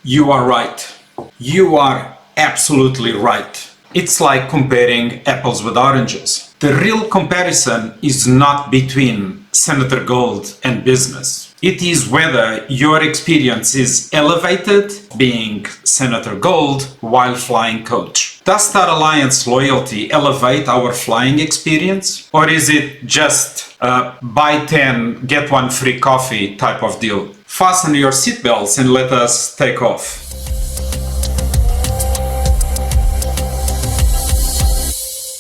You are right. You are absolutely right. It's like comparing apples with oranges. The real comparison is not between Senator Gold and business. It is whether your experience is elevated being Senator Gold while flying coach. Does Star Alliance loyalty elevate our flying experience? Or is it just a buy 10, get one free coffee type of deal? Fasten your seatbelts and let us take off.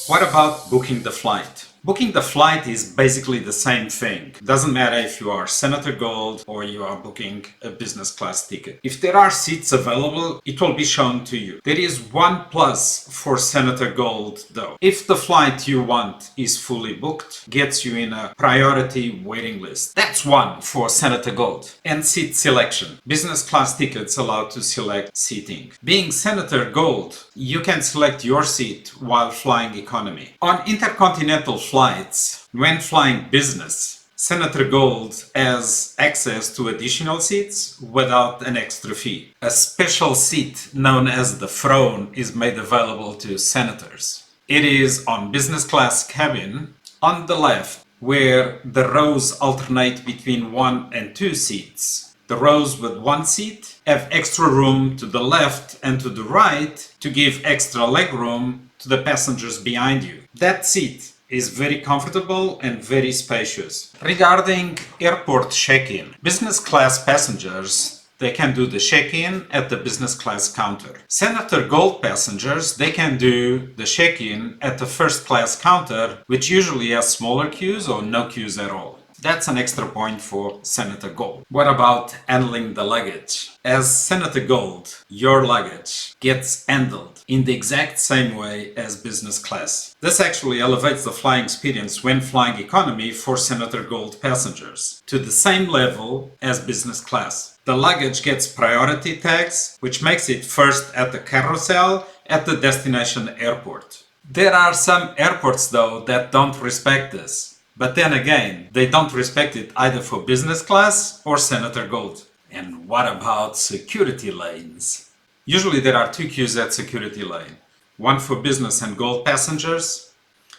What about booking the flight? Booking the flight is basically the same thing. Doesn't matter if you are Senator Gold or you are booking a business class ticket. If there are seats available, it will be shown to you. There is one plus for Senator Gold though. If the flight you want is fully booked, gets you in a priority waiting list. That's one for Senator Gold. And seat selection. Business class tickets allow to select seating. Being Senator Gold, you can select your seat while flying economy. On intercontinental flights, when flying business, Senator Gold has access to additional seats without an extra fee. A special seat known as the throne is made available to senators. It is on business class cabin on the left where the rows alternate between 1 and 2 seats. The rows with 1 seat have extra room to the left and to the right to give extra leg room to the passengers behind you. That seat is very comfortable and very spacious. Regarding airport check-in, business class passengers, they can do the check-in at the business class counter. Senator Gold passengers, they can do the check-in at the first class counter, which usually has smaller queues or no queues at all. That's an extra point for Senator Gold. What about handling the luggage? As Senator Gold, your luggage gets handled in the exact same way as business class. This actually elevates the flying experience when flying economy for Senator Gold passengers to the same level as business class. The luggage gets priority tags, which makes it first at the carousel at the destination airport. There are some airports though that don't respect this. But then again, they don't respect it either for business class or Senator Gold. And what about security lanes? Usually there are 2 queues at security lane. One for business and gold passengers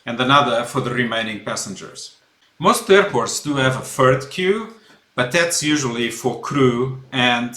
and another for the remaining passengers. Most airports do have a 3rd queue, but that's usually for crew and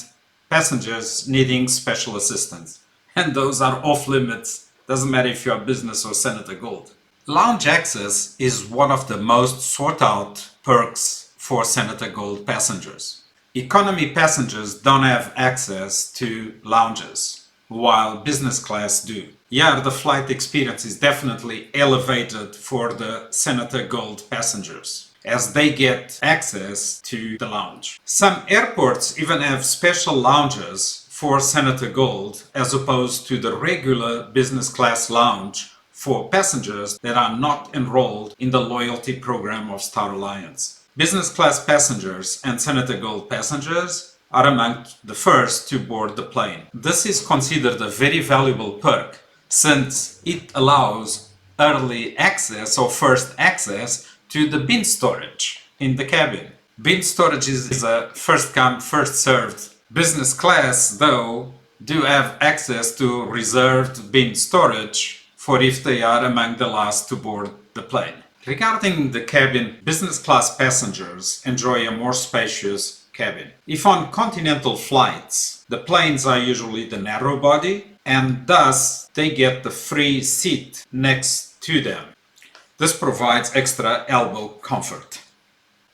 passengers needing special assistance. And those are off limits. Doesn't matter if you are business or Senator Gold. Lounge access is one of the most sought out perks for Senator Gold passengers. Economy passengers don't have access to lounges, while business class do. Yeah, the flight experience is definitely elevated for the Senator Gold passengers, as they get access to the lounge. Some airports even have special lounges for Senator Gold as opposed to the regular business class lounge for passengers that are not enrolled in the loyalty program of Star Alliance. Business class passengers and Senator Gold passengers are among the first to board the plane. This is considered a very valuable perk since it allows early access or first access to the bin storage in the cabin. Bin storage is a first come, first served. Business class, though, do have access to reserved bin storage for if they are among the last to board the plane. Regarding the cabin, business class passengers enjoy a more spacious cabin. If on continental flights, the planes are usually the narrow body and thus they get the free seat next to them. This provides extra elbow comfort.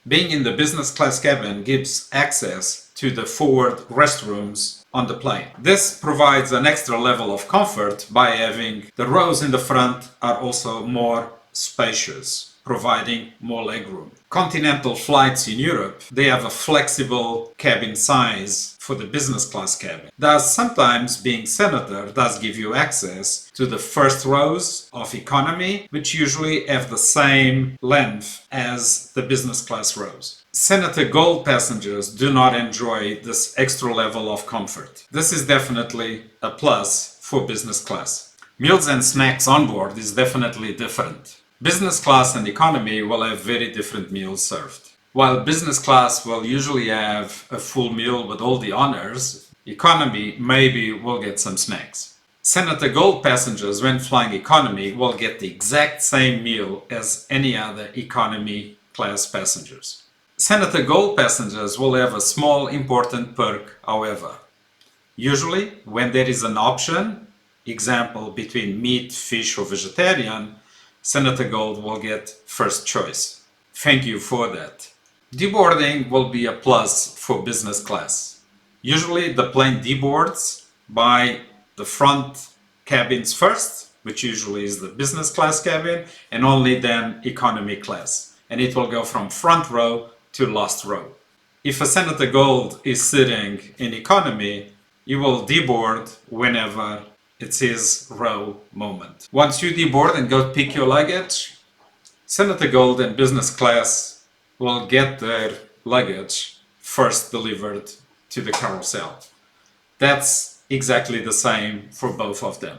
Being in the business class cabin gives access to the forward restrooms on the plane. This provides an extra level of comfort by having the rows in the front are also more spacious, providing more legroom. Continental flights in Europe, they have a flexible cabin size for the business class cabin. Thus, sometimes being senator does give you access to the first rows of economy, which usually have the same length as the business class rows. Senator Gold passengers do not enjoy this extra level of comfort. This is definitely a plus for business class. Meals and snacks on board is definitely different. Business class and economy will have very different meals served. While business class will usually have a full meal with all the honors, Economy maybe will get some snacks. Senator Gold passengers, when flying economy, will get the exact same meal as any other economy class passengers. Senator Gold passengers will have a small important perk, however. Usually, when there is an option, example between meat, fish or vegetarian, Senator Gold will get first choice. Thank you for that. Deboarding will be a plus for business class. Usually the plane deboards by the front cabins first, which usually is the business class cabin, and only then economy class. And it will go from front row to last row. If a Senator Gold is sitting in economy, you will deboard whenever it's his row moment. Once you deboard and go pick your luggage, Senator Gold and business class will get their luggage first delivered to the carousel. That's exactly the same for both of them.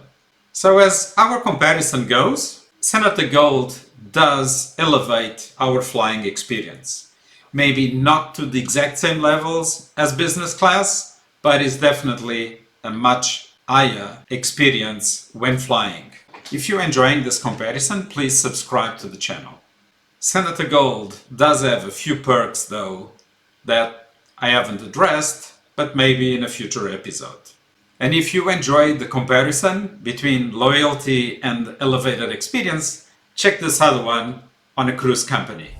So as our comparison goes, Senator Gold does elevate our flying experience. Maybe not to the exact same levels as business class, but is definitely a much higher experience when flying. If you're enjoying this comparison, please subscribe to the channel. Senator Gold does have a few perks though that I haven't addressed, but maybe in a future episode. And if you enjoyed the comparison between loyalty and elevated experience, check this other one on a cruise company.